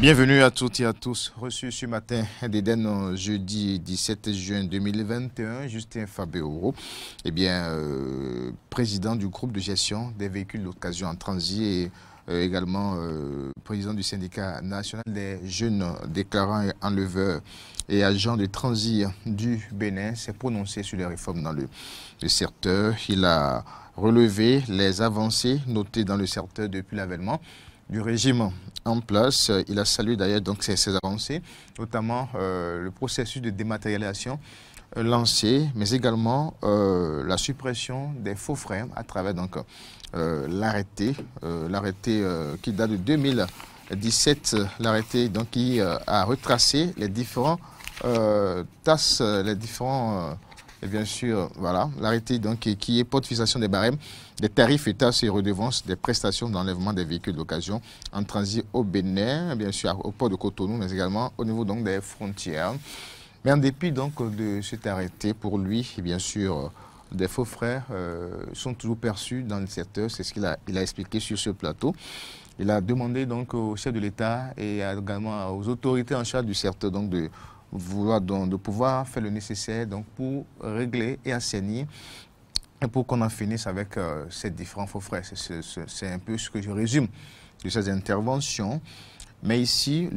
Bienvenue à toutes et à tous. Reçu ce matin d'Eden, jeudi 17 juin 2021, Justin Fabéoro, président du groupe de gestion des véhicules d'occasion en transit et également président du syndicat national des jeunes déclarants et enleveurs et agents de transit du Bénin, s'est prononcé sur les réformes dans le secteur. Il a relevé les avancées notées dans le secteur depuis l'avènement du régime en place. Il a salué d'ailleurs donc ces avancées, notamment le processus de dématérialisation lancé, mais également la suppression des faux frais à travers donc l'arrêté qui date de 2017, l'arrêté donc qui a retracé les différents tasses, les différents et bien sûr, voilà, l'arrêté donc qui est porte fixation des barèmes, des tarifs et tasses et redevances des prestations d'enlèvement des véhicules d'occasion en transit au Bénin, bien sûr au port de Cotonou, mais également au niveau donc des frontières. Mais en dépit donc de cet arrêté, pour lui, bien sûr, des faux frais sont toujours perçus dans le secteur. C'est ce qu'il a expliqué sur ce plateau. Il a demandé donc au chef de l'État et également aux autorités en charge du secteur donc de pouvoir faire le nécessaire donc pour régler et assainir et pour qu'on en finisse avec ces différents faux frais. C'est un peu ce que je résume de ces interventions. Mais ici,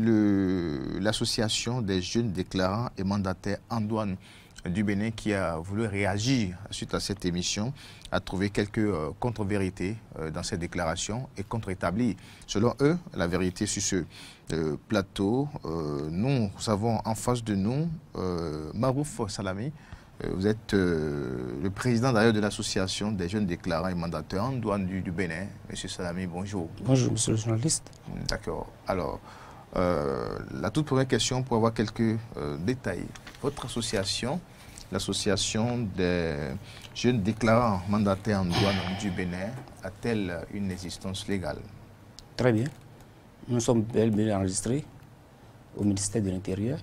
l'association des jeunes déclarants et mandataires en douane du Bénin qui a voulu réagir suite à cette émission, a trouvé quelques contre-vérités dans ces déclarations et contre-établir, selon eux, la vérité sur ce plateau. Nous avons en face de nous Marouf Salami. Vous êtes le président d'ailleurs de l'association des jeunes déclarants et mandataires en douane du Bénin. Monsieur Salami, bonjour. Bonjour, monsieur le journaliste. D'accord. Alors, la toute première question pour avoir quelques détails. Votre association, l'association des jeunes déclarants mandataires en douane du Bénin, a-t-elle une existence légale? Très bien. Nous sommes bien enregistrés au ministère de l'Intérieur.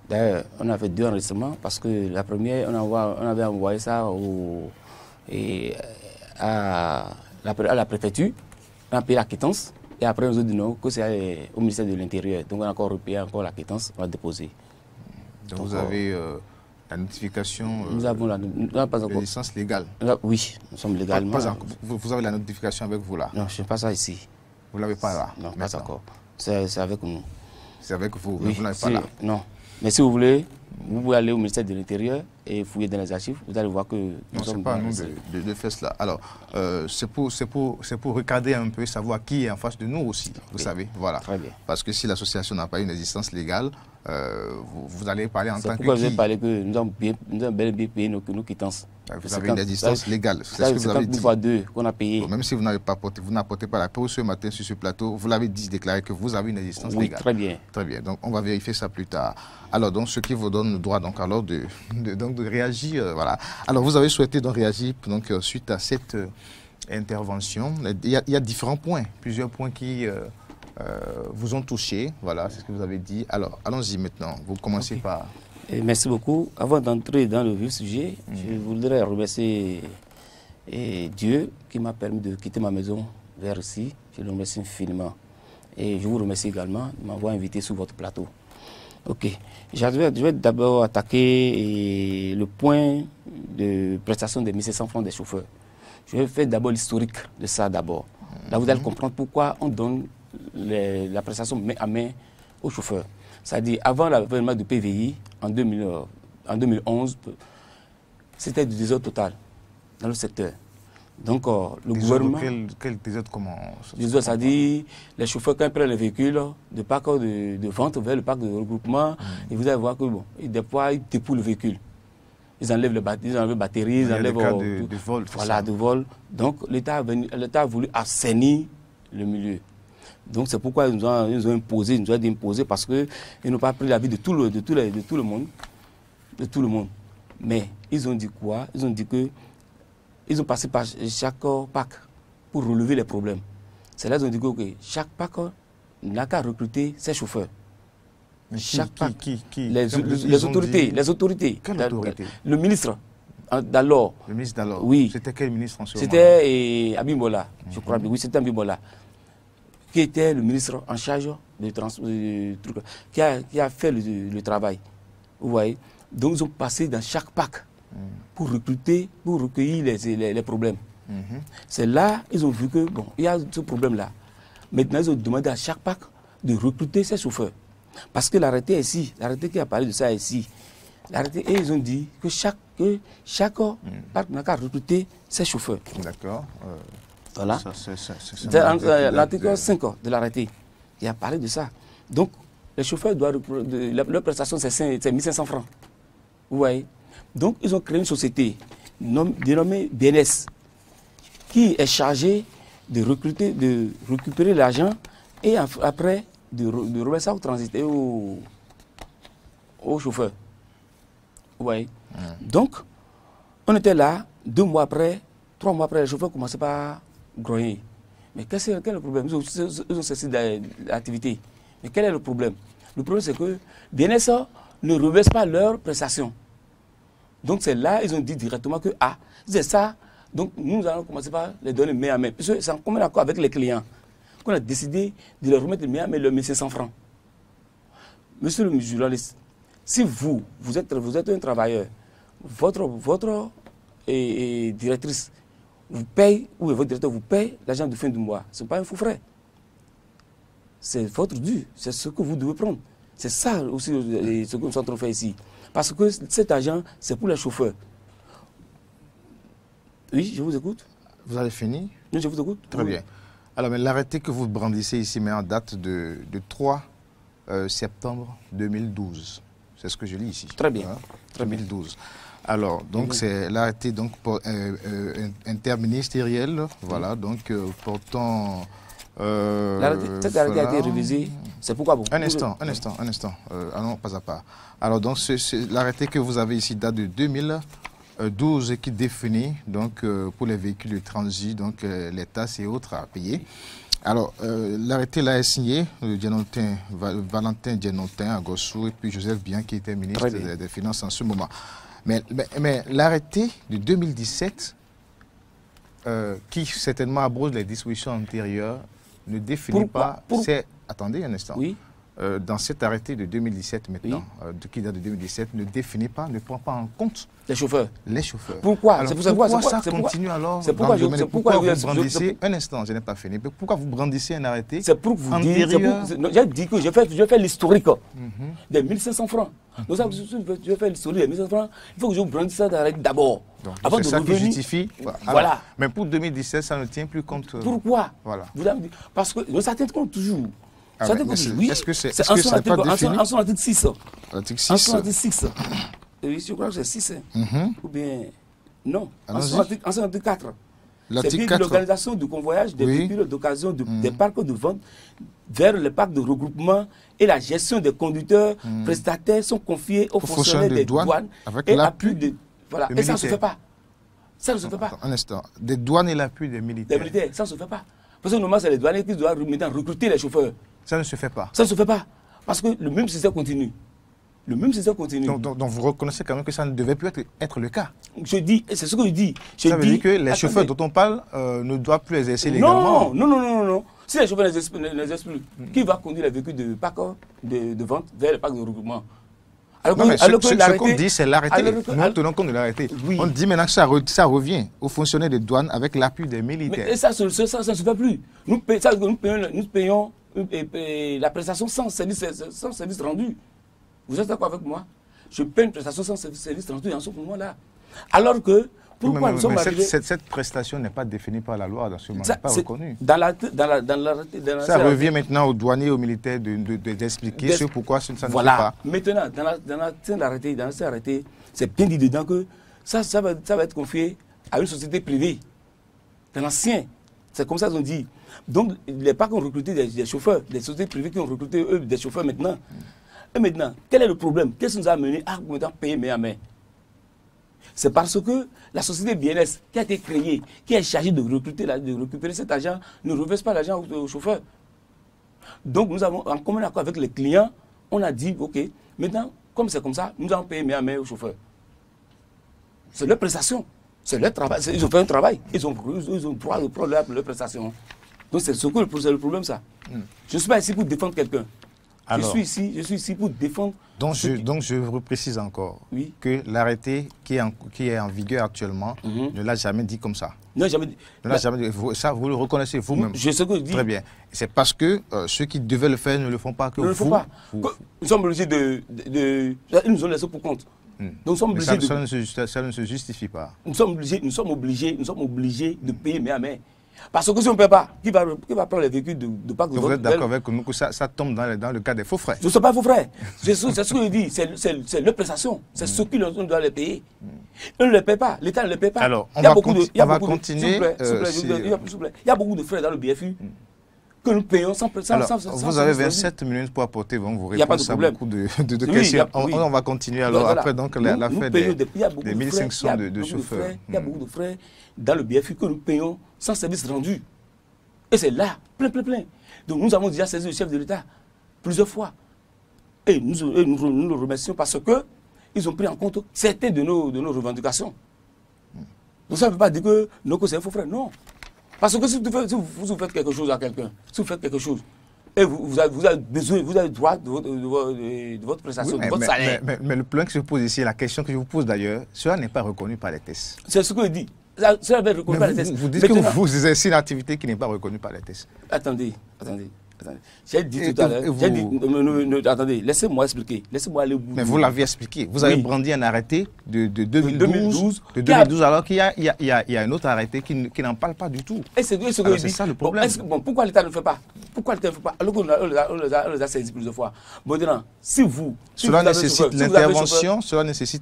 D'ailleurs, on a fait 2 enregistrements parce que la première, on avait envoyé ça à la préfecture, on a payé la quittance et après on nous a dit non, que c'est au ministère de l'Intérieur. Donc on a encore repayé encore la quittance, on a déposé. Donc vous avez la notification, nous avons la licence légale? Oui, nous sommes légalement. Vous avez la notification avec vous là? Non, je n'ai pas ça ici. Vous ne l'avez pas là? Non, pas encore. C'est avec nous. C'est avec vous, mais oui, vous n'avez pas là? Non. Mais si vous voulez, vous pouvez aller au ministère de l'Intérieur et fouiller dans les archives. Vous allez voir que nous sommes... Non, ce n'est pas à nous de faire cela. Alors, c'est pour regarder un peu, savoir qui est en face de nous aussi, vous savez. Voilà. Très bien. Parce que si l'association n'a pas une existence légale, vous allez parler en tant que qui? C'est pourquoi je vais parler que nous avons bel et bien payé nos quittances. Vous avez une existence légale. C'est ce que vous avez dit. Fois 2 qu'on a payé. Bon, même si vous n'apportez pas la preuve ce matin sur ce plateau, vous l'avez déclaré que vous avez une existence légale. Très bien. Très bien. Donc, on va vérifier ça plus tard. Alors, donc, ce qui vous donne le droit donc, alors de réagir. Voilà. Alors, vous avez souhaité donc réagir donc, suite à cette intervention. Il y a différents points, plusieurs poinns qui vous ont touché. Voilà, c'est ce que vous avez dit. Alors, allons-y maintenant. Vous commencez par... Merci beaucoup. Avant d'entrer dans le vif sujet, je voudrais remercier Dieu qui m'a permis de quitter ma maison vers ici. Je le remercie infiniment. Et je vous remercie également de m'avoir invité sur votre plateau. Ok. Je vais d'abord attaquer le point de prestation des 1500 francs des chauffeurs. Je vais faire d'abord l'historique de ça d'abord. Là, vous allez comprendre pourquoi on donne la prestation main à main aux chauffeurs. C'est-à-dire, avant l'avènement du PVI, en 2011, c'était du désordre total dans le secteur. Donc, le gouvernement... Quel désordre, comment? Désordre, c'est-à-dire, les chauffeurs, quand ils prennent les véhicules de parc de vente vers le parc de regroupement, et vous allez voir que, bon, des fois, ils dépouillent le véhicule. Ils enlèvent les batteries, ils enlèvent... de vol. Voilà, de vol. Donc, l'État a voulu assainir le milieu. Donc c'est pourquoi ils nous ont imposé, parce qu'ils n'ont pas pris l'avis de tout le monde. Mais ils ont dit quoi? Ils ont dit que ils ont passé par chaque PAC pour relever les problèmes. C'est là qu'ils ont dit que chaque PAC n'a qu'à recruter ses chauffeurs. Mais qui les autorités. Quelle autorité? Le ministre d'alors. Le ministre d'alors? Oui. C'était quel ministre en ce moment? C'était Abimbola, je crois. Oui, c'était Abimbola, qui était le ministre en charge truc, qui a fait le travail. Vous voyez? Donc, ils ont passé dans chaque PAC pour recruter, pour recueillir les problèmes. C'est là ils ont vu que, bon, il y a ce problème-là. Maintenant, ils ont demandé à chaque PAC de recruter ses chauffeurs. Parce que l'arrêté est ici, l'arrêté qui a parlé de ça est ici. L'arrêté, et ils ont dit que chaque PAC n'a qu'à recruter ses chauffeurs. D'accord. Voilà. L'article 5 de l'arrêté qui a parlé de ça. Donc, les chauffeurs doivent, leur prestation, c'est 1500 francs. Vous voyez? Donc, ils ont créé une société dénommée BNS qui est chargée de recruter, de récupérer l'argent et après de remettre ça au transit et aux chauffeurs. Vous voyez? Donc, on était là, 2 mois après, 3 mois après, les chauffeurs commençaient par grogner. Mais quel est le problème? Ils ont cessé l'activité. Mais quel est le problème? Le problème, c'est que BNS ne reverse pas leurs prestations. Donc, c'est là ils ont dit directement que, ah, c'est ça. Donc, nous allons commencer par les donner main à main. Parce que c'est en commun accord avec les clients qu'on a décidé de leur remettre main à main leurs 1500 francs. Monsieur le journaliste, si vous êtes un travailleur, votre directrice vous paye, ou votre directeur vous paye l'argent de fin du mois, ce n'est pas un fou frais. C'est votre dû, c'est ce que vous devez prendre. C'est ça aussi ce que nous sommes en train de faire ici. Parce que cet argent, c'est pour les chauffeurs. Oui, je vous écoute. Vous avez fini? Oui, je vous écoute. Très bien. Alors, mais l'arrêté que vous brandissez ici met en date de 3 septembre 2012. C'est ce que je lis ici. Très bien. Hein? 2012. Alors, donc c'est l'arrêté interministériel, voilà, donc portant... Cet arrêté a été révisé, c'est pourquoi bon. Un instant. Allons pas à pas. Alors, donc, l'arrêté que vous avez ici date de 2012 et qui définit, donc, pour les véhicules de transit, donc, les tasses et autres à payer. Alors, l'arrêté là est signé, Valentin Djenotin à Gossou et puis Joseph Bian qui était ministre des Finances en ce moment. Mais l'arrêté de 2017, qui certainement abroge les dispositions antérieures, ne définit pas... Attendez un instant. Oui. Dans cet arrêté de 2017 maintenant, qui date de 2017, ne définit pas, ne prend pas en compte les chauffeurs. Pourquoi? Alors, pourquoi ça continue alors dans le domaine? Pourquoi vous brandissez... Un instant, je n'ai pas fini. Pourquoi vous brandissez un arrêté? C'est pour vous dire... J'ai dit que je fais l'historique des 1500 francs. Donc ça, je vais faire l'historique des 1500 francs. Il faut que je brandisse ça d'abord. C'est ça qui justifie. Voilà. Mais pour 2017, ça ne tient plus compte. Pourquoi? Voilà. Parce que ça tient compte toujours. Est-ce que ça n'est pas défini? En son article 6. L'article 6. En son article 6. Je crois que c'est 6. Ou bien... Non. En son article 4. C'est bien l'organisation du convoyage des véhicules d'occasion des parcs de vente vers les parcs de regroupement et la gestion des conducteurs prestataires sont confiés aux fonctionnaires des douanes et l'appui de... Voilà. Et ça ne se fait pas. Ça ne se fait pas. Un instant. Des douanes et l'appui des militaires. Des militaires, ça ne se fait pas. Parce que normalement, c'est les douaniers qui doivent maintenant recruter les chauffeurs. Ça ne se fait pas. Ça ne se fait pas. Parce que le même système continue. Le même système continue. Donc vous reconnaissez quand même que ça ne devait plus être le cas. Je dis, c'est ce que je dis. Ça veut dire que les chauffeurs dont on parle ne doivent plus exercer légalement. Non. Si les chauffeurs n'exercent plus, qui va conduire les véhicules de parc de vente vers les parcs de regroupement? Ce qu'on dit, c'est l'arrêté. Nous tenons compte de l'arrêté. Oui. On dit maintenant que ça revient aux fonctionnaires de douane avec l'appui des militaires. Mais ça ne se fait plus. Nous payons la prestation sans service rendu. Vous êtes d'accord avec moi? Je paye une prestation sans service rendu en ce moment-là. Alors que, pourquoi nous sommes arrivés... Cette prestation n'est pas définie par la loi dans ce moment, pas reconnue. Ça revient maintenant aux douaniers et aux militaires d'expliquer pourquoi ça ne se fait pas. Maintenant, dans cet arrêté, c'est bien dit dedans que ça va être confié à une société privée. Dans l'ancien, c'est comme ça qu'ils ont dit. Donc, les parcs ont recruté des chauffeurs, des sociétés privées qui ont recruté eux des chauffeurs maintenant. Et maintenant, quel est le problème? Qu'est-ce qui nous a amené à maintenant payer main à main? C'est parce que la société BNS qui a été créée, qui est chargée de récupérer cet argent, ne reverse pas l'argent aux chauffeurs. Donc nous avons, en commun accord avec les clients, on a dit, ok, maintenant, comme c'est comme ça, nous allons payer main à main aux chauffeurs. C'est leur prestation, c'est leur travail, ils ont fait un travail, ils ont droit de prendre leur prestation. Donc c'est le problème, ça. Je ne suis pas ici pour défendre quelqu'un. Je suis ici pour défendre... Donc je vous précise encore que l'arrêté qui est en vigueur actuellement ne l'a jamais dit comme ça. Non, jamais dit. Ne l'a jamais dit. Ça, vous le reconnaissez vous-même. Je sais ce que je dis. Très bien. C'est parce que ceux qui devaient le faire ne le font pas que vous. Ne le font pas. Nous sommes obligés ils nous ont laissé pour compte. Donc nous sommes obligés ça ne se justifie pas. Nous sommes obligés de payer main à main. Parce que si on ne paie pas, qui va prendre les véhicules de Pâques de Vous êtes d'accord avec nous que ça tombe dans le cas des faux frais? Ce ne sont pas faux frais. C'est ce que je dis. C'est leur prestation. C'est ce qu'on doit les payer. On ne les paie pas. L'État ne les paie pas. Alors, on va continuer. Il y a beaucoup de frais dans le BFU que nous payons sans vous avez 27 minutes pour apporter vos réponses à beaucoup de questions. On va continuer alors après donc l'affaire des 1500 de chauffeurs. Il y a beaucoup de frais dans le BFU que nous payons sans service rendu. Et c'est là, plein. Donc nous avons déjà saisi le chef de l'État plusieurs fois. Et nous le remercions parce qu'ils ont pris en compte certaines de nos revendications. Donc ça ne veut pas dire que c'est un faux frère, non. Parce que si vous faites quelque chose à quelqu'un, si vous faites quelque chose, et vous avez besoin, vous avez droit de votre prestation, de votre salaire. Mais le problème qui se pose ici, la question que je vous pose d'ailleurs, cela n'est pas reconnu par les tests. C'est ce que je dis. Cela va être reconnu par les tests. Vous dites que vous exercez une activité qui n'est pas reconnue par les tests. Attendez. J'ai dit tout à l'heure. Attendez, laissez-moi expliquer. Laissez-moi aller au bout. Mais vous l'avez expliqué. Vous avez brandi un arrêté de 2012 alors qu'il y a un autre arrêté qui n'en parle pas du tout. Et c'est ça le problème. Pourquoi l'État ne le fait pas? Pourquoi l'État ne le fait pas? Alors qu'on les a saisis plusieurs fois. Bon, si vous... Cela nécessite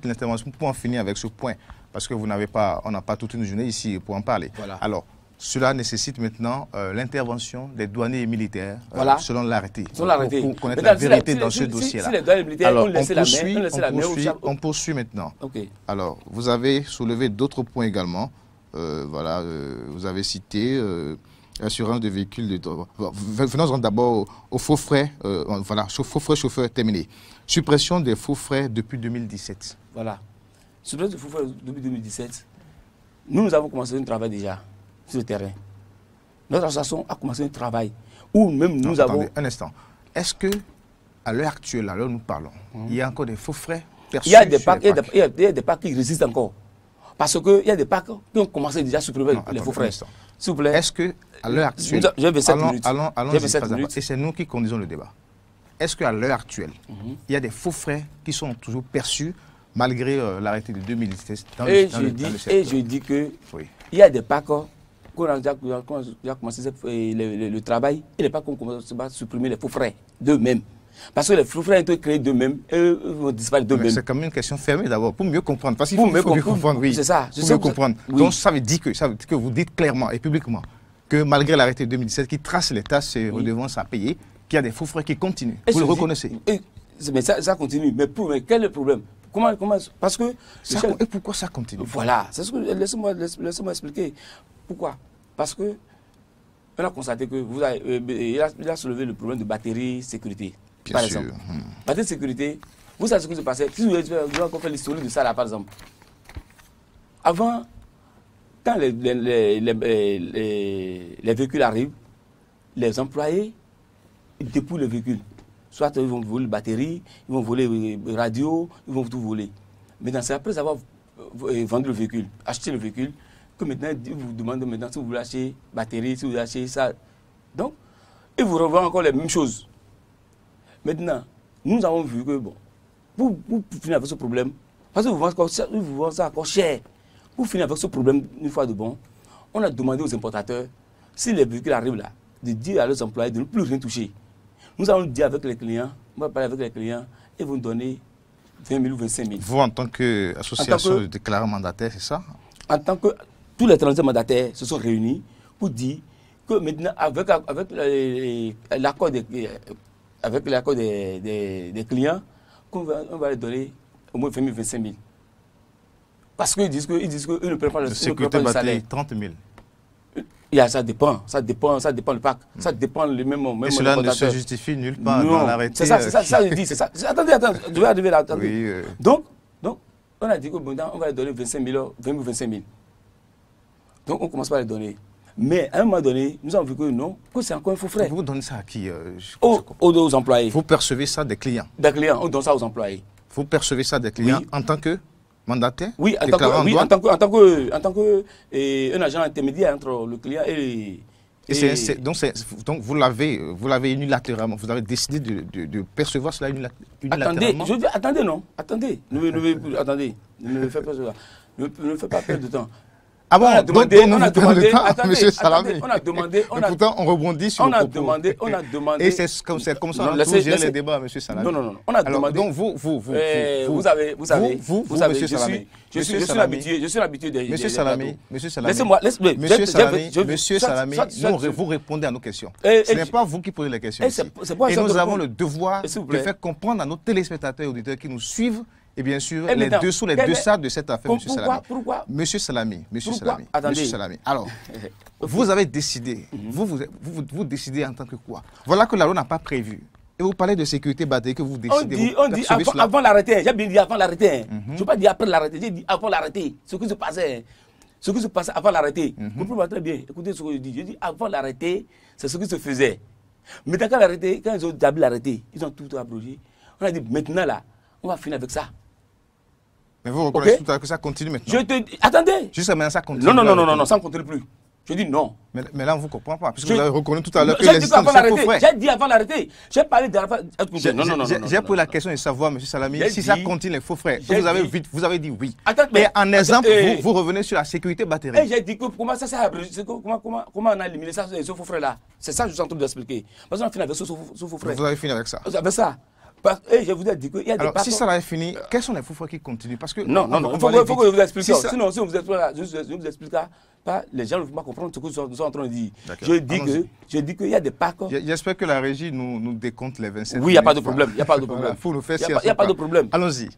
l'intervention pour en finir avec ce point. Parce que on n'a pas toute une journée ici pour en parler. Voilà. Alors, cela nécessite maintenant l'intervention des douaniers militaires selon l'arrêté. Pour connaître la vérité dans ce dossier-là. Si les douaniers militaires alors, ont laissé la main, on poursuit maintenant. Okay. Alors, vous avez soulevé d'autres points également. Vous avez cité assurance de véhicules. Venons d'abord aux faux frais. Faux frais chauffeurs terminés. Suppression des faux frais depuis 2017. Voilà. Suppression des faux frais depuis 2017. Nous avons commencé un travail déjà sur le terrain. Notre association a commencé un travail où même nous avons... Attendez, un instant. Est-ce que, à l'heure actuelle, à l'heure où nous parlons, il y a encore des faux frais perçus? Il y a des packs qui résistent encore. Parce qu'il y a des packs qui ont commencé déjà à supprimer les faux frais. S'il vous plaît. Est-ce que, à l'heure actuelle... J'ai 27 minutes. Allons-y, et c'est nous qui conduisons le débat. Est-ce qu'à l'heure actuelle, il y a des faux frais qui sont toujours perçus malgré l'arrêté de 2017 dans le secteur? Et je dis qu'il y a des packs qu'on a déjà commencé le travail, et les packs qu'on commence à supprimer les faux frais d'eux-mêmes. Parce que les faux frais ont été créés d'eux-mêmes et vont disparaître d'eux-mêmes. C'est quand même une question fermée d'abord, pour mieux comprendre. Parce qu'il faut mieux comprendre, oui. C'est ça. Pour mieux comprendre. Donc ça veut dire que vous dites clairement et publiquement que malgré l'arrêté de 2017 qui trace les taxes et redevances à payer, qu'il y a des faux frais qui continuent. Vous le reconnaissez? Mais ça continue. Mais quel est le problème? Comment parce que... Et pourquoi ça continue? Voilà. Laissez-moi expliquer. Pourquoi? Parce que on a constaté que il a soulevé le problème de batterie sécurité. Par exemple. Batterie sécurité, vous savez ce qui se passait? Si vous avez encore fait l'historique de ça là, par exemple. Avant, quand les véhicules arrivent, les employés dépouillent le véhicule. Soit ils vont voler batterie, ils vont voler radio, ils vont tout voler. Maintenant, c'est après avoir vendu le véhicule, acheté le véhicule, que maintenant, ils vous demandent maintenant si vous voulez acheter batterie, si vous voulez acheter ça. Donc, ils vous revendent encore les mêmes choses. Maintenant, nous avons vu que, bon, pour finir avec ce problème, parce que vous vendez ça encore cher, pour finir avec ce problème, une fois de bon, on a demandé aux importateurs, si les véhicules arrivent là, de dire à leurs employés de ne plus rien toucher. Nous allons dire avec les clients, on va parler avec les clients, et vont donner 20 000 ou 25 000. Vous, en tant qu'association de déclarants mandataires, c'est ça? En tant que tous les 35 mandataires se sont réunis pour dire que maintenant, avec l'accord des clients, on va les donner au moins 20 000, 25 000. Parce qu'ils disent qu'eux ne prennent pas le salaire. 30 000. Ça dépend le pack. Ça dépend le même. Et cela ne se justifie nulle part dans l'arrêté. C'est ça, je dis. Attendez, je vais arriver là. Oui, donc, on a dit qu'on va les donner 25 000, 20 000, 25 000. Donc, on commence par les donner. Mais à un moment donné, nous avons vu que non, que c'est encore un faux frais. Vous donnez ça à qui aux employés. Vous percevez ça des clients? Des clients, on donne ça aux employés. Vous percevez ça des clients oui. En tant que mandataire? Oui, en tant que un agent intermédiaire entre le client et... Donc vous l'avez unilatéralement, vous avez décidé de percevoir cela unilatéralement. Attendez, attendez, ne me faites pas cela, ne me faites pas perdre de temps. Ah bon, on a demandé, Monsieur Salamé. On a demandé, pourtant on rebondit sur le propos. On a demandé. Et c'est comme ça qu'on a géré les débats, Monsieur Salamé. Non, on a demandé. Donc vous savez, Monsieur Salamé. Je suis habitué des... Monsieur Salamé, laissez-moi, Monsieur Salamé, vous répondez à nos questions. Ce n'est pas vous qui posez les questions ici. Et nous avons le devoir de faire comprendre à nos téléspectateurs et auditeurs qui nous suivent, et bien sûr, les dessous, les dessous de cette affaire, Monsieur Salamé. Pourquoi Monsieur Salamé, alors, vous avez décidé, vous décidez en tant que quoi? Voilà que la loi n'a pas prévu. Et vous parlez de sécurité batterie que vous décidez. On dit avant l'arrêté. J'ai bien dit avant l'arrêté. Je n'ai pas dit après l'arrêté. J'ai dit avant l'arrêté. Ce qui se passait. Ce qui se passait avant l'arrêté. Vous pouvez très bien. Écoutez ce que je dis. Je dis avant l'arrêté, c'est ce qui se faisait. Mais quand ils ont établi l'arrêté, ils ont tout abrogé. On a dit maintenant là, on va finir avec ça. Mais vous reconnaissez tout à l'heure que ça continue maintenant? Attendez. Jusqu'à maintenant, ça continue. Non, ça ne continue plus. Je dis non. Mais là, on ne vous comprend pas. Puisque vous avez reconnu tout à l'heure que les systèmes sont faux frais. J'ai dit avant l'arrêté. J'ai parlé d'avant. J'ai posé la question de savoir, M. Salami, si ça continue les faux frais. Vous avez dit oui. Mais en exemple, vous revenez sur la sécurité batterie. Et j'ai dit que comment ça s'est abrégé, comment on a éliminé ça, ce faux frais-là. C'est ça que je suis en train d'expliquer. Parce qu'on a fini avec ce faux frais. Vous avez fini avec ça? Avec ça. Et je vous ai dit qu'il y a des alors, si ça avait fini, quels sont les faux frais qui continuent? Parce que non, il faut que je vous explique ça. Sinon, si on ne vous explique pas, les gens ne vont pas comprendre ce que nous sommes en train de dire. Je dis qu'il y a des packs. J'espère que la régie nous décompte les 27 oui, il n'y a pas de problème. Il n'y a pas de problème. Faut nous faire il n'y a pas de problème. Allons-y.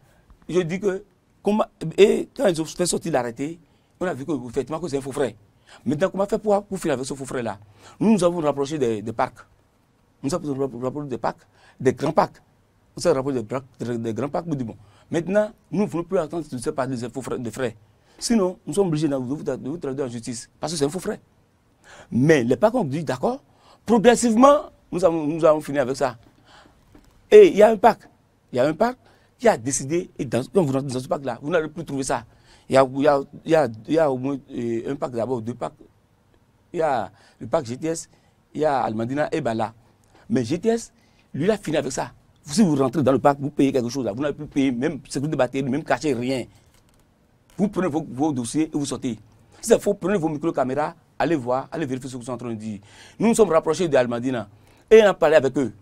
Je dis que, et quand ils ont fait sortir l'arrêté, on a vu que, effectivement, que c'est un faux frais. Maintenant, comment faire pour finir avec ce faux frais-là? Nous avons rapproché des parcs. Nous avons rapproché des parcs, des grands parcs. On s'est rapproché des grands parcs. Bon. Maintenant, nous ne voulons plus attendre de se parler des faux frais, de frais. Sinon, nous sommes obligés de vous traduire en justice. Parce que c'est un faux frais. Mais les parcs ont dit d'accord. Progressivement, nous avons fini avec ça. Et il y a un parc. Qui a décidé, et quand vous rentrez dans ce parc-là, vous n'allez plus trouver ça. Il y a au moins un parc d'abord, deux parcs. Il y a le parc GTS, il y a Almandina et Bala. Mais GTS, lui, il a fini avec ça. Si vous rentrez dans le parc, vous payez quelque chose là, vous n'avez plus payé même sécurité de batterie, même cachet, rien. Vous prenez vos dossiers et vous sortez. Si c'est faux, prenez vos micro-caméras, allez voir, allez vérifier ce que vous êtes en train de dire. Nous nous sommes rapprochés de Almandina et on a parlé avec eux.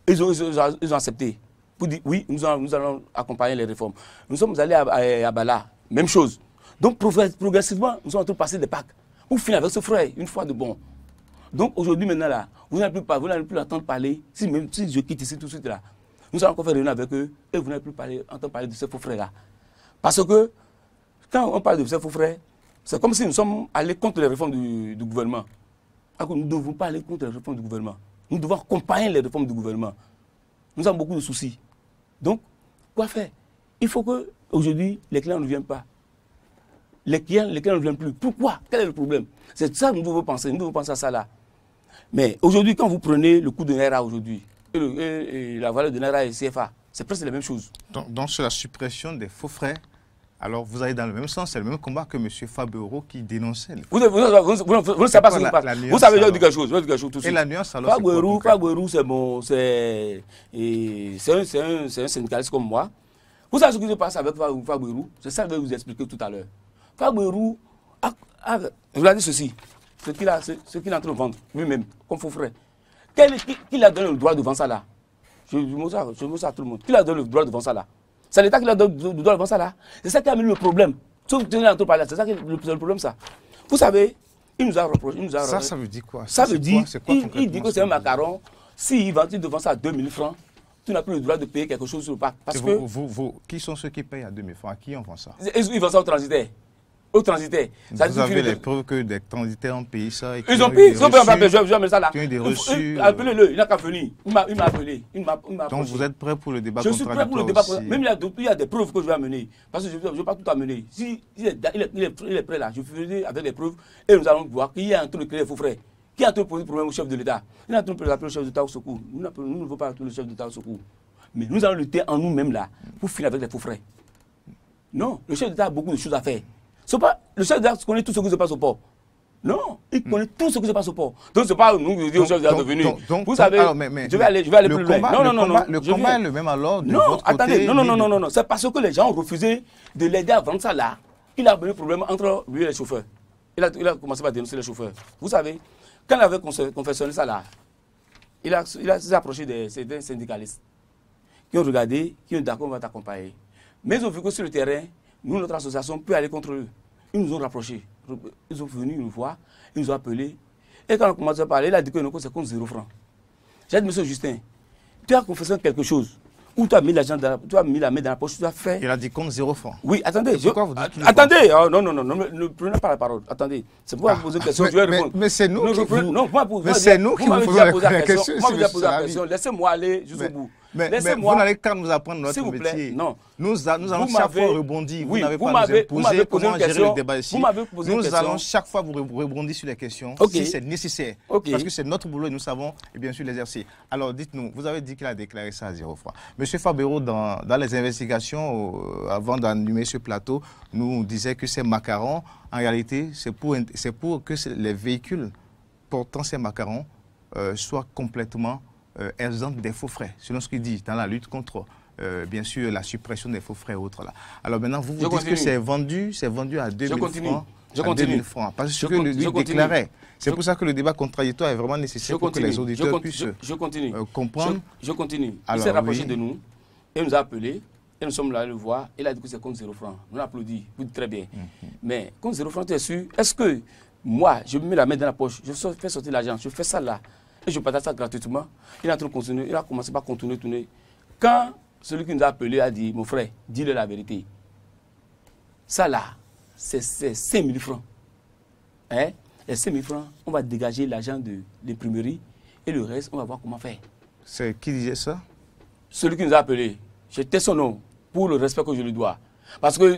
Ils ont accepté. Pour dire oui, nous allons accompagner les réformes. Nous sommes allés à Bala, même chose. Donc progressivement, nous sommes en train de passer des packs. Pour finir avec ce frère, une fois de bon. Donc aujourd'hui, maintenant, là, vous n'allez plus entendre parler, si je quitte ici tout de suite, là, nous allons encore faire réunion avec eux, et vous n'allez plus entendre parler de ces faux frères-là. Parce que, quand on parle de ces faux frères, c'est comme si nous sommes allés contre les réformes du gouvernement. Alors nous ne devons pas aller contre les réformes du gouvernement. Nous devons accompagner les réformes du gouvernement. Nous avons beaucoup de soucis. Donc, quoi faire? Il faut qu'aujourd'hui, les clients ne viennent pas. Les clients ne viennent plus. Pourquoi? Quel est le problème? C'est ça que nous devons penser. Nous devons penser à ça là. Mais aujourd'hui, quand vous prenez le coût de Naira aujourd'hui, et la valeur de Naira et CFA, c'est presque la même chose. Donc sur la suppression des faux frais, alors vous allez dans le même sens, c'est le même combat que M. Fabero qui dénonçait. Vous ne savez pas ce qui se passe. Vous savez, je vais dire quelque chose. Tout de suite. Et la nuance alors? Fabero, c'est bon, c'est un syndicaliste comme moi. Vous savez ce qui se passe avec Fabero? C'est ça que je vais vous expliquer tout à l'heure. Fabero, regardez ceci. Ce qu'il est en train de vendre lui-même, comme faux frère. Qui a donné le droit de vendre ça là? Je montre ça à tout le monde. Qui a donné le droit de vendre ça là? C'est l'État qui a donné le droit de vendre ça là. C'est ça qui a mis le problème. C'est ça qui est le problème, ça. Vous savez, il nous a reproché. Ça veut dire quoi? Ça veut dire, il dit que c'est un macaron. S'il vend ça à 2000 francs, tu n'as plus le droit de payer quelque chose sur le parc. Parce que qui sont ceux qui payent à 2000 francs? À qui on vend ça? Ils vendent ça au transitaire. aux transitaires. Vous avez les preuves que des transitaires ont payé ça. Et ils ont payé, ils ont payé, je vais mettre ça là. Qui ont des reçus. Appelez-le, il n'a qu'à venir. Il m'a appelé. Donc vous êtes prêt pour le débat contradictoire? Je suis prêt pour le débat. Même il y a des preuves que je vais amener. Parce que je ne vais pas tout amener. Si il est prêt là, je ferai avec les preuves et nous allons voir qu'il y a en train de créer des faux frais. Qui est en train de poser problème au chef de l'État? Il est en train de appeler le chef d'État au secours. Nous ne voulons pas appeler le chef d'État au secours. Mais nous allons lutter en nous-mêmes là pour finir avec les faux frais. Non, le chef d'État a beaucoup de choses à faire. Le chef d'État connaît tout ce qui se passe au port. Non, il connaît tout ce qui se passe au port. Donc ce n'est pas nous qui disons au chef d'État de venir. Vous savez, je vais aller plus loin. Non. Le combat est le même alors de non, votre côté. Attendez, non. C'est parce que les gens ont refusé de l'aider à vendre ça là. Il a eu un problème entre lui et les chauffeurs. Il a commencé par dénoncer les chauffeurs. Vous savez, quand il avait confectionné ça là, il s'est approché des syndicalistes qui ont regardé, qui ont dit d'accord, on va t'accompagner. Mais ils ont vu que sur le terrain, nous, notre association, peut aller contre eux. Ils nous ont rapprochés. Ils sont venus nous voir, ils nous ont appelés. Et quand on a commencé à parler, il a dit que c'est contre 0 francs. J'ai dit, monsieur Justin, tu as confessé quelque chose. Ou tu as mis la main dans la poche, tu as fait. Il a dit contre 0 francs. Oui, attendez. Pourquoi vous dites attendez, ne prenez pas la parole. Attendez. C'est pourquoi vous posez une question, je vais répondre. Mais c'est nous qui vous posons la question. Laissez-moi aller jusqu'au bout. Mais vous n'allez qu'à nous apprendre notre métier. Non. Nous allons chaque fois rebondir. Vous n'avez pas nous imposer comment gérer le débat ici. Nous allons chaque fois vous rebondir sur les questions si c'est nécessaire. Parce que c'est notre boulot et nous savons et bien sûr l'exercer. Alors dites-nous, vous avez dit qu'il a déclaré ça à 0 francs. Monsieur Fabero, dans les investigations, avant d'animer ce plateau, nous disait que ces macarons, en réalité, c'est pour que les véhicules portant ces macarons soient complètement exempts des faux frais, selon ce qu'il dit dans la lutte contre, bien sûr, la suppression des faux frais et autres là. Alors maintenant, vous dites que c'est vendu à 2000 francs. Je continue. 2000 francs, parce que lui déclarait. C'est pour ça que le débat contradictoire est vraiment nécessaire pour que les auditeurs puissent comprendre. Je continue. Il s'est rapproché de nous, il nous a appelés, et nous sommes là à le voir. Il a dit que c'est contre 0 francs. Nous l'applaudissons, vous dites très bien. Mais contre 0 francs, tu es sûr? Est-ce que moi, je me mets la main dans la poche, je fais sortir l'argent, je fais ça là, et je partage ça gratuitement? Il est en train de continuer, il a commencé par contourner, tourner. Quand celui qui nous a appelé a dit, mon frère, dis-le la vérité. Ça là, c'est 5 000 francs. Hein? Et 5 000 francs, on va dégager l'argent de l'imprimerie et le reste, on va voir comment faire. C'est qui disait ça? Celui qui nous a appelé. Je tais son nom pour le respect que je lui dois. Parce que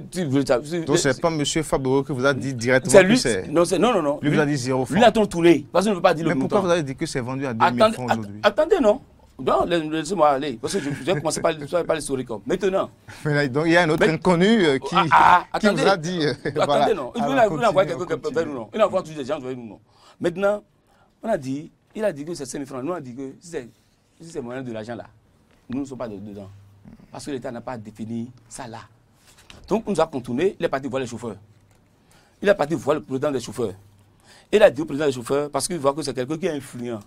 donc c'est pas M. Fabero qui vous a dit directement que c'est... Non. Lui vous a dit 0 francs. Lui a tourné. Parce que je ne veux pas dire le montant. Mais pourquoi vous avez dit que c'est vendu à 2000 francs aujourd'hui? Attendez, non. Non, laissez-moi aller. Parce que je vais commencer par l'historique. Maintenant. Donc il y a un autre inconnu qui vous a dit... Attendez, non. Il a envoyé quelqu'un vers nous, non. Il a envoyé tous les gens vers nous, non. Maintenant, il a dit que c'est 5 000 francs. Nous, on a dit que si c'est moyen de l'argent là, nous ne sommes pas dedans. Parce que l'État n'a pas défini ça là. Donc, on nous a contourné, il est parti voir les chauffeurs. Il est parti voir le président des chauffeurs. Il a dit au président des chauffeurs, parce qu'il voit que c'est quelqu'un qui est influent.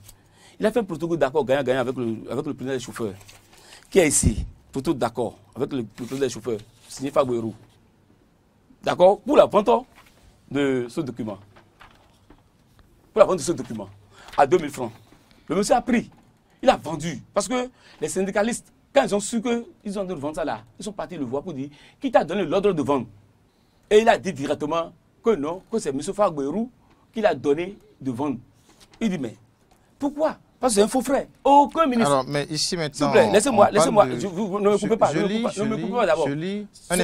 Il a fait un protocole d'accord gagnant-gagnant avec le président des chauffeurs, qui est ici. Protocole d'accord avec le président des chauffeurs, signé Fabero. D'accord? Pour la vente de ce document. Pour la vente de ce document, à 2000 francs. Le monsieur a pris. Il a vendu. Parce que les syndicalistes, quand ils ont su qu'ils ont dû vendre ça là, ils sont partis le voir pour dire qui t'a donné l'ordre de vendre. Et il a dit directement que non, que c'est M. Fabero qui l'a donné de vendre. Il dit mais pourquoi? Parce que c'est un faux frère. Aucun ministre. Alors, mais ici maintenant. S'il vous plaît, laissez-moi. Vous ne me coupez pas. Ne me coupez pas d'abord. Un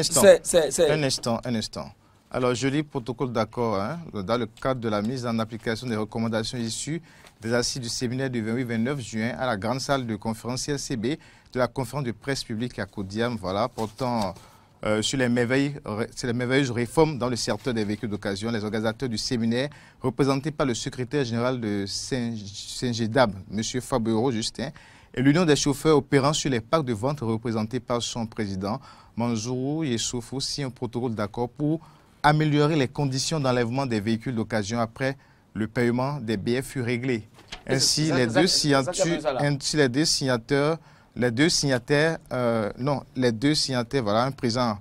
instant. Alors, je lis protocole d'accord dans le cadre de la mise en application des recommandations issues des assises du séminaire du 28-29 juin à la grande salle de conférence CLCB de la conférence de presse publique à Kodiam, voilà, portant sur les merveilleuses réformes dans le secteur des véhicules d'occasion. Les organisateurs du séminaire, représentés par le secrétaire général de Saint-Gédab, M. Fabero Justin, et l'Union des chauffeurs opérant sur les parcs de vente, représentés par son président, Manzourou Yessoufou, signent un protocole d'accord pour améliorer les conditions d'enlèvement des véhicules d'occasion après le paiement des BFU réglés. Ainsi, les deux signataires, voilà, un présent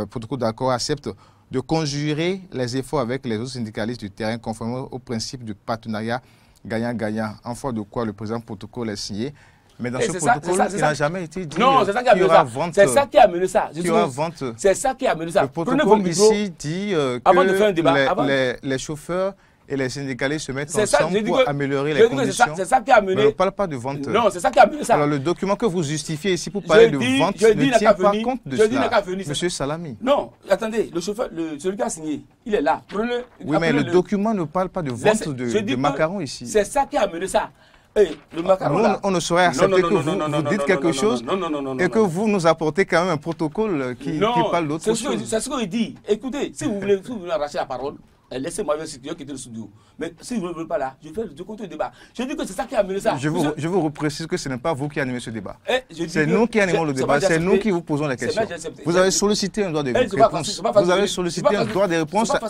protocole d'accord acceptent de conjurer les efforts avec les autres syndicalistes du terrain conformément au principe du partenariat gagnant-gagnant, en foi de quoi le présent protocole est signé. Mais dans Et ce c'est ça- protocole, c'est ça- il c'est n'a ça. jamais été dit Non, c'est ça qui a qu'il y amené aura ça. vente. C'est ça qui a amené ça. Qu'il y aura vente. C'est ça qui a amené ça. Le Prenez vos protocole micros. ici dit Avant de faire un débat, les chauffeurs et les syndicalistes se mettent C'est ça, ensemble je dis pour que- améliorer je les dis que conditions. c'est ça qui a amené. Mais on ne parle pas de vente. Non, c'est ça qui a amené ça. Alors le document que vous justifiez ici pour parler de vente ne tient pas compte de cela. Monsieur Salami. Non, attendez, le chauffeur, celui qui a signé, il est là. Prenez-le. Oui, mais le document ne parle pas de vente de macarons ici. C'est ça qui a amené ça. Le macaron, Nous, on ne saurait accepter que vous dites quelque chose et que vous nous apportez quand même un protocole qui parle d'autre chose. C'est ce qu'il dit. Écoutez, si vous voulez arracher la parole, laissez-moi quitter le studio. Mais si vous ne voulez pas là, je vais continuer le débat. Je dis que c'est ça qui a amené ça. Je vous reprécise que ce n'est pas vous qui animez ce débat. C'est que nous qui animons le débat, c'est nous qui vous posons les questions. Vous avez sollicité un droit de réponse. Vous avez sollicité un droit de réponse à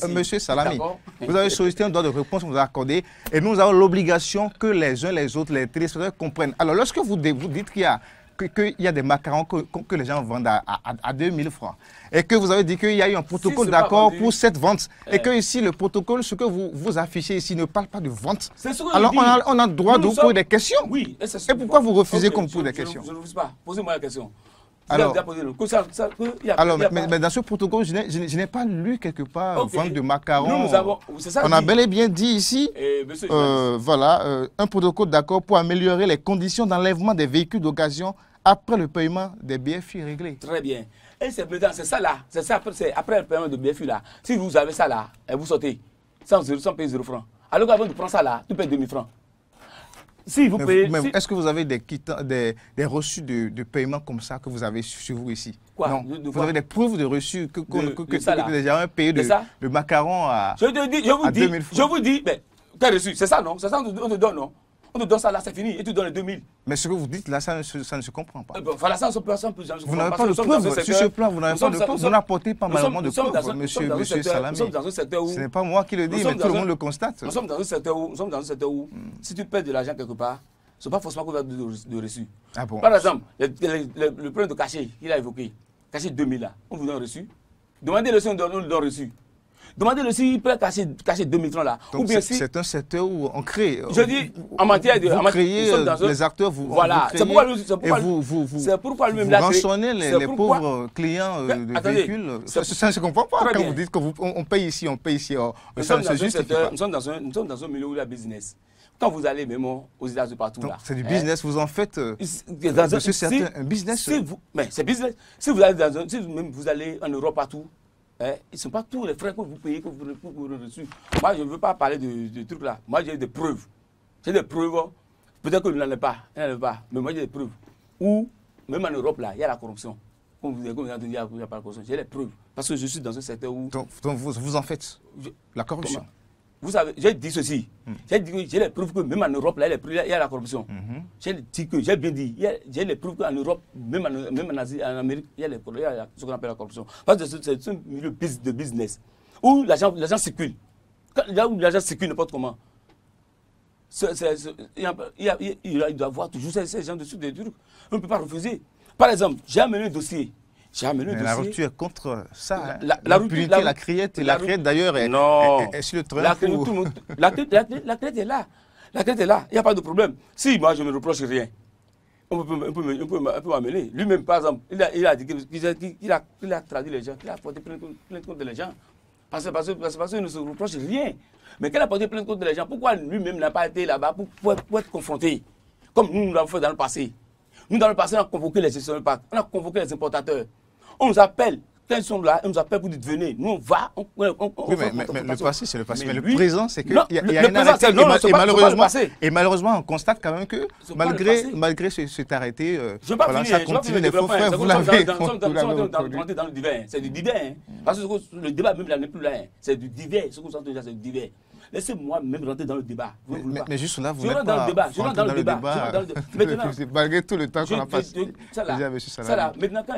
M. Salami. Vous avez sollicité un droit de réponse, vous avez accordé. Et nous avons l'obligation que les uns les autres, les téléspectateurs comprennent. Alors lorsque vous dites qu'il y a des macarons que les gens vendent à 2000 francs et que vous avez dit qu'il y a eu un protocole d'accord pour cette vente et que ici le protocole, ce que vous affichez ici ne parle pas de vente. Alors on a le droit de vous poser des questions. Oui. Et pourquoi vous refusez qu'on vous pose des questions? Je ne refuse pas. Posez-moi la question. Alors, mais dans ce protocole, je n'ai pas lu quelque part vente de macarons. On a bel et bien dit ici, voilà, un protocole d'accord pour améliorer les conditions d'enlèvement des véhicules d'occasion après le paiement des BFI réglés. Très bien. Et c'est ça là, c'est ça après le paiement de BFI là. Si vous avez ça là, et vous sortez sans payer 0 francs. Alors qu'avant de prendre ça là, tu payes 2000 francs. Si vous payez. Est-ce que vous avez des reçus de paiement comme ça que vous avez sur vous ici? Quoi? Non. Vous avez des preuves de reçus que les gens ont payé de macarons à 2000 francs. Je vous dis, tu as reçu, c'est ça non? C'est ça on te donne non? On te donne ça là, c'est fini et tu donnes les 2000. Mais ce que vous dites là, ça ne se comprend pas. Voilà, ça, vous n'avez pas de preuves sur ce plan, vous n'avez pas de preuves, vous n'apportez pas malheureusement de preuves, monsieur Salami. Nous sommes dans un secteur où... Ce n'est pas moi qui le dis, mais tout le monde le constate. Nous sommes dans un secteur où, si tu perds de l'argent quelque part, ce n'est pas forcément qu'on va de reçu. Ah bon? Par exemple, le problème de cachet qu'il a évoqué, cachet 2000 là, on vous donne reçu. Demandez-le si on le donne reçu. Demandez-le s'il peut cacher 2000 francs là. Donc c'est un secteur où on crée. Je dis, en matière de... Vous créez les acteurs, voilà. C'est pourquoi lui-même vous rançonnez les pauvres clients de véhicules. Ça ne se comprend pas quand vous dites qu'on paye ici, on paye ici. Nous sommes dans un milieu où il y a business. Quand vous allez même aux États-Unis partout là. C'est du business, vous en faites un business. Mais c'est business. Si vous allez en Europe partout, ils ne sont pas tous les frais que vous payez, que vous reçu. Moi, je ne veux pas parler de trucs là. Moi, j'ai des preuves. J'ai des preuves. Peut-être que vous n'en avez pas. Mais moi, j'ai des preuves. Ou, même en Europe, là, il y a la corruption. Comme vous avez dit, il n'y a pas la corruption. J'ai des preuves. Parce que je suis dans un secteur où... Donc vous en faites la corruption. Vous savez, j'ai dit ceci. J'ai dit que j'ai les preuves que même en Europe, là, il y a la corruption. J'ai dit que, j'ai bien dit, j'ai les preuves qu'en Europe, même en Asie, en Amérique, il y a ce qu'on appelle la corruption. Parce que c'est un milieu de business où l'argent circule. Là où l'argent circule n'importe comment, il doit avoir toujours ces gens dessus des trucs. On ne peut pas refuser. Par exemple, j'ai amené un dossier. La rupture est contre ça. La criette d'ailleurs est sur le train. La criette est là. La criette est là. Il n'y a pas de problème. Si moi je ne me reproche rien, on peut m'amener. Lui-même, par exemple, il a dit qu'il a traduit les gens, qu'il a porté plainte contre les gens. Parce qu'il ne se reproche rien. Mais qu'il a porté plainte contre les gens, pourquoi lui-même n'a pas été là-bas pour être confronté? Comme nous l'avons fait dans le passé. Nous, dans le passé, on a convoqué les gestionnaires de parc, on a convoqué les importateurs. On nous appelle, quand ils sont là, on nous appelle pour dire venez. Nous on va, oui, mais le passé c'est le passé. Mais le présent c'est qu'il y a une arrêté. Et malheureusement on constate quand même que malgré cet arrêté, ça continue des faux frères. Vous l'avez. Nous sommes dans le divers. C'est du divers. Parce que le débat même là n'est plus là. C'est du divers. Ce que vous entendez là, c'est du divers. Laissez-moi même rentrer dans le débat. Mais juste là, vous n'êtes pas dans le débat. Malgré tout le temps qu'on a passé. Maintenant, quand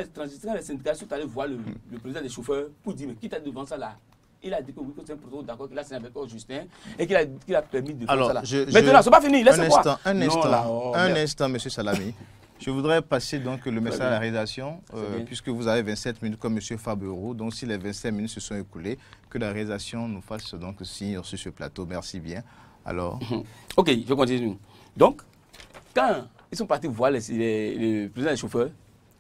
les syndicats sont allés voir le président des chauffeurs pour dire, mais qui t'a devant ça là? Il a dit que oui, que c'est un protocole d'accord, qu'il a signé avec Justin et qu'il a permis de faire ça là. Maintenant, c'est pas fini, laissez-moi. Un instant, monsieur Salami. Je voudrais passer donc le message à la rédaction, puisque vous avez 27 minutes comme M. Faberou. Donc si les 25 minutes se sont écoulées, que la rédaction nous fasse donc signe sur ce plateau. Merci bien. Alors. Ok, je continue. Donc, quand ils sont partis voir le président des chauffeurs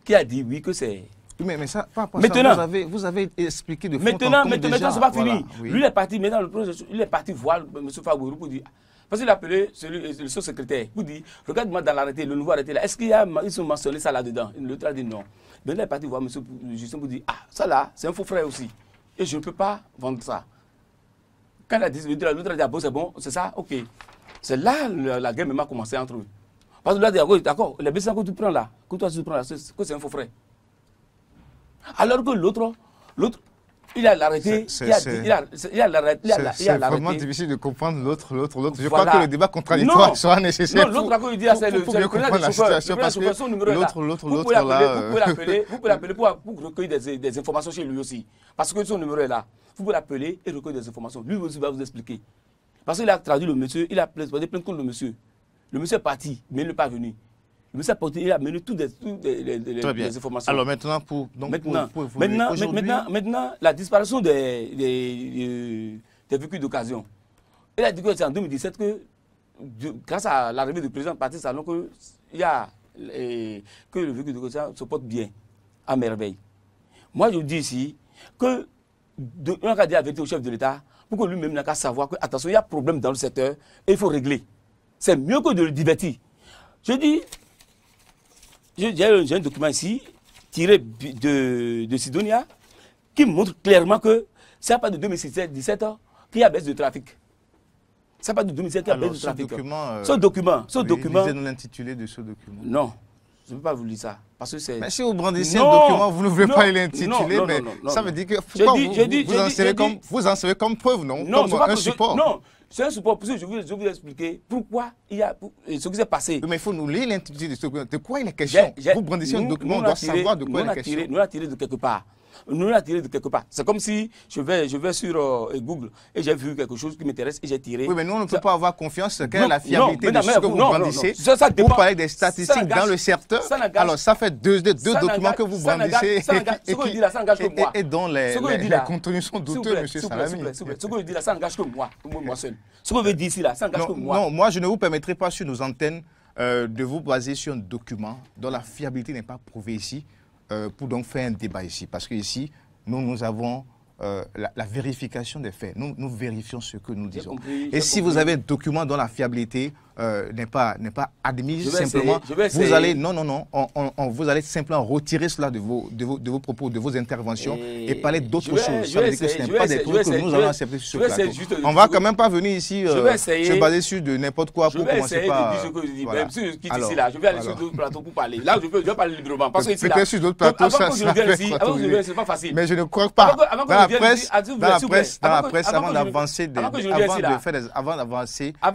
qui a dit oui que c'est... Mais ça, pas maintenant, ça, vous avez expliqué de fond maintenant, déjà, c'est pas fini. Voilà, oui. Lui, il est parti, maintenant, il est parti voir M. Fagourou pour dire... Parce qu'il a appelé le sous-secrétaire pour dire, regarde-moi dans l'arrêté, le nouveau arrêté là, est-ce qu'ils ont mentionné ça là-dedans? L'autre a dit non. Maintenant, il est parti voir M. Justin pour dire, ah, ça là, c'est un faux frère aussi. Et je ne peux pas vendre ça. Quand il a dit, l'autre a dit, ah bon, c'est bon, c'est ça, ok. C'est là la guerre même a commencé entre eux. Parce que là, d'accord, les bêtises que tu prends là, que toi tu prends là, c'est un faux frère. Alors que l'autre, il a l'arrêté. C'est vraiment difficile de comprendre l'autre. Je crois que le débat contradictoire sera nécessaire. Non, l'autre, il dit, c'est le président des chauffeurs. Parce que l'autre, là... Vous pouvez l'appeler pour recueillir des informations chez lui aussi. Parce que son numéro est là. Vous pouvez l'appeler et recueillir des informations. Lui aussi va vous expliquer. Parce qu'il a traduit le monsieur, il a plaint contre le monsieur. Le monsieur est parti, mais il n'est pas venu. Le monsieur est parti, il a mené toutes les informations. Alors maintenant, maintenant, la disparition des véhicules d'occasion. Il a dit que c'est en 2017 que, grâce à l'arrivée du président Patrice Talon, que le véhicule d'occasion se porte bien, à merveille. Moi, je dis ici que, on a dit la vérité au chef de l'État, pour que lui-même n'a qu'à savoir que, attention, il y a un problème dans le secteur et il faut régler. C'est mieux que de le divertir. Je dis, j'ai un document ici, tiré de Sidonia, qui montre clairement que ce n'est pas de 2017 qu'il y a baisse de trafic. Ce n'est pas de 2017 qu'il y a baisse de trafic. Ce document. Lisez-nous l'intitulé de ce document. Non, je ne peux pas vous lire ça. Parce que c'est... Mais si vous brandissez un document, vous ne voulez pas l'intituler, mais ça veut dire que vous en savez comme preuve, non? Non, comme un support. Non, c'est un support. Parce que je vais vous expliquer pourquoi il y a ce qui s'est passé. Mais il faut nous lire l'intitulé de ce document. De quoi il est question? Vous brandissez un document, on doit savoir de quoi il est question. Nous l'avons tiré de quelque part. Nous l'avons tiré de quelque part. C'est comme si je vais sur Google et j'ai vu quelque chose qui m'intéresse et j'ai tiré. Oui, mais nous, on ne peut pas avoir confiance. Quelle est la fiabilité de ce que vous brandissez? Vous parlez des statistiques dans le secteur. Alors, ça fait deux documents que vous brandissez et dont les contenus sont douteux, M. Salami. Ce que je dis là, ça n'engage que moi seul. Ce que je veux dire ici, là, ça n'engage que moi. Non, moi, je ne vous permettrai pas sur nos antennes de vous baser sur un document dont la fiabilité n'est pas prouvée ici. Pour donc faire un débat ici. Parce que ici, nous avons la vérification des faits. Nous vérifions ce que nous disons. Et si vous avez un document dont la fiabilité n'est pas admise, simplement, vous allez, vous allez simplement retirer cela de vos propos, de vos interventions et parler d'autres choses. Ça veut dire que ce n'est pas des trucs que nous allons accepter sur ce plateau. On ne va quand même pas venir ici se baser sur de n'importe quoi pour commencer par... Je vais aller sur d'autres plateaux pour parler. Là, je vais parler librement. Parce que ici, peut-être sur d'autres plateaux, ça c'est pas facile. Mais je ne crois pas. Dans la presse, avant d'avancer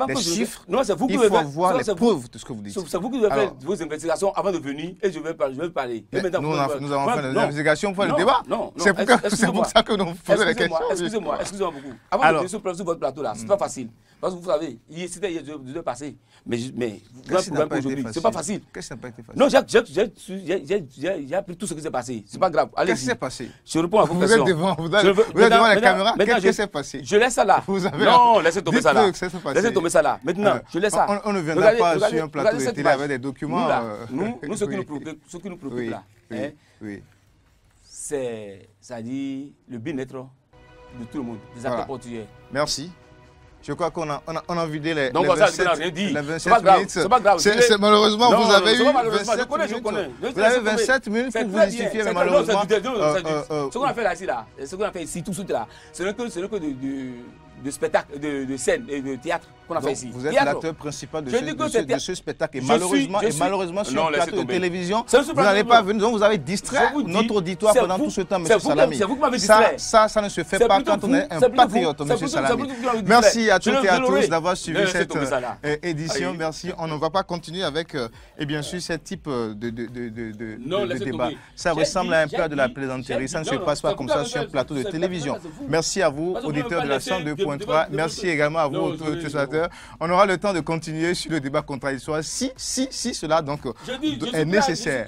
des chiffres, il faut avoir les preuves de ce que vous dites. C'est vous qui devez faire vos investigations avant de venir et je vais parler. Nous avons fait des investigations pour le débat. C'est pour ça que nous faisons les questions. Excusez-moi beaucoup. Avant de venir sur votre plateau là, c'est pas facile. Parce que vous savez, c'était hier, je devais passer. Mais vous avez un problème aujourd'hui. C'est pas facile. Qu'est-ce qui n'a pas été facile? Non, j'ai appris tout ce qui s'est passé. C'est pas grave. Allez. Qu'est-ce qui s'est passé? Je réponds à vos questions. Vous êtes devant la caméra. Qu'est-ce qui s'est passé? Je laisse ça là. Non, laissez tomber ça là. Laissez tomber ça là. Maintenant, je laisse ça. On ne viendra pas sur un plateau de télé avec des documents. Nous, ce qui nous préoccupe là, c'est le bien-être de tout le monde, des acteurs portugais. Merci. Je crois qu'on a vidé les 27 minutes. C'est pas grave. Malheureusement, vous avez eu 27 minutes pour vous justifier, mais malheureusement... Ce qu'on a fait là, ce qu'on a fait ici, tout de suite là, ce n'est que de spectacle, de scène et de théâtre qu'on a fait ici. Vous êtes l'acteur principal de ce spectacle. Et malheureusement, sur le plateau de télévision, vous n'allez pas venir. Donc vous avez distrait notre auditoire pendant tout ce temps, M. Salami. C'est vous qui m'avez distrait. Ça ne se fait pas quand on est un patriote, M. Salami. Merci à toutes et à tous d'avoir suivi cette édition. Merci. On ne va pas continuer avec, et bien sûr, ce type de débat. Ça ressemble à un peu de la plaisanterie. Ça ne se passe pas comme ça sur un plateau de télévision. Merci à vous, auditeurs de la 102.3. Merci également à vous, téléspectateurs. On aura le temps de continuer sur le débat contradictoire si cela donc est nécessaire.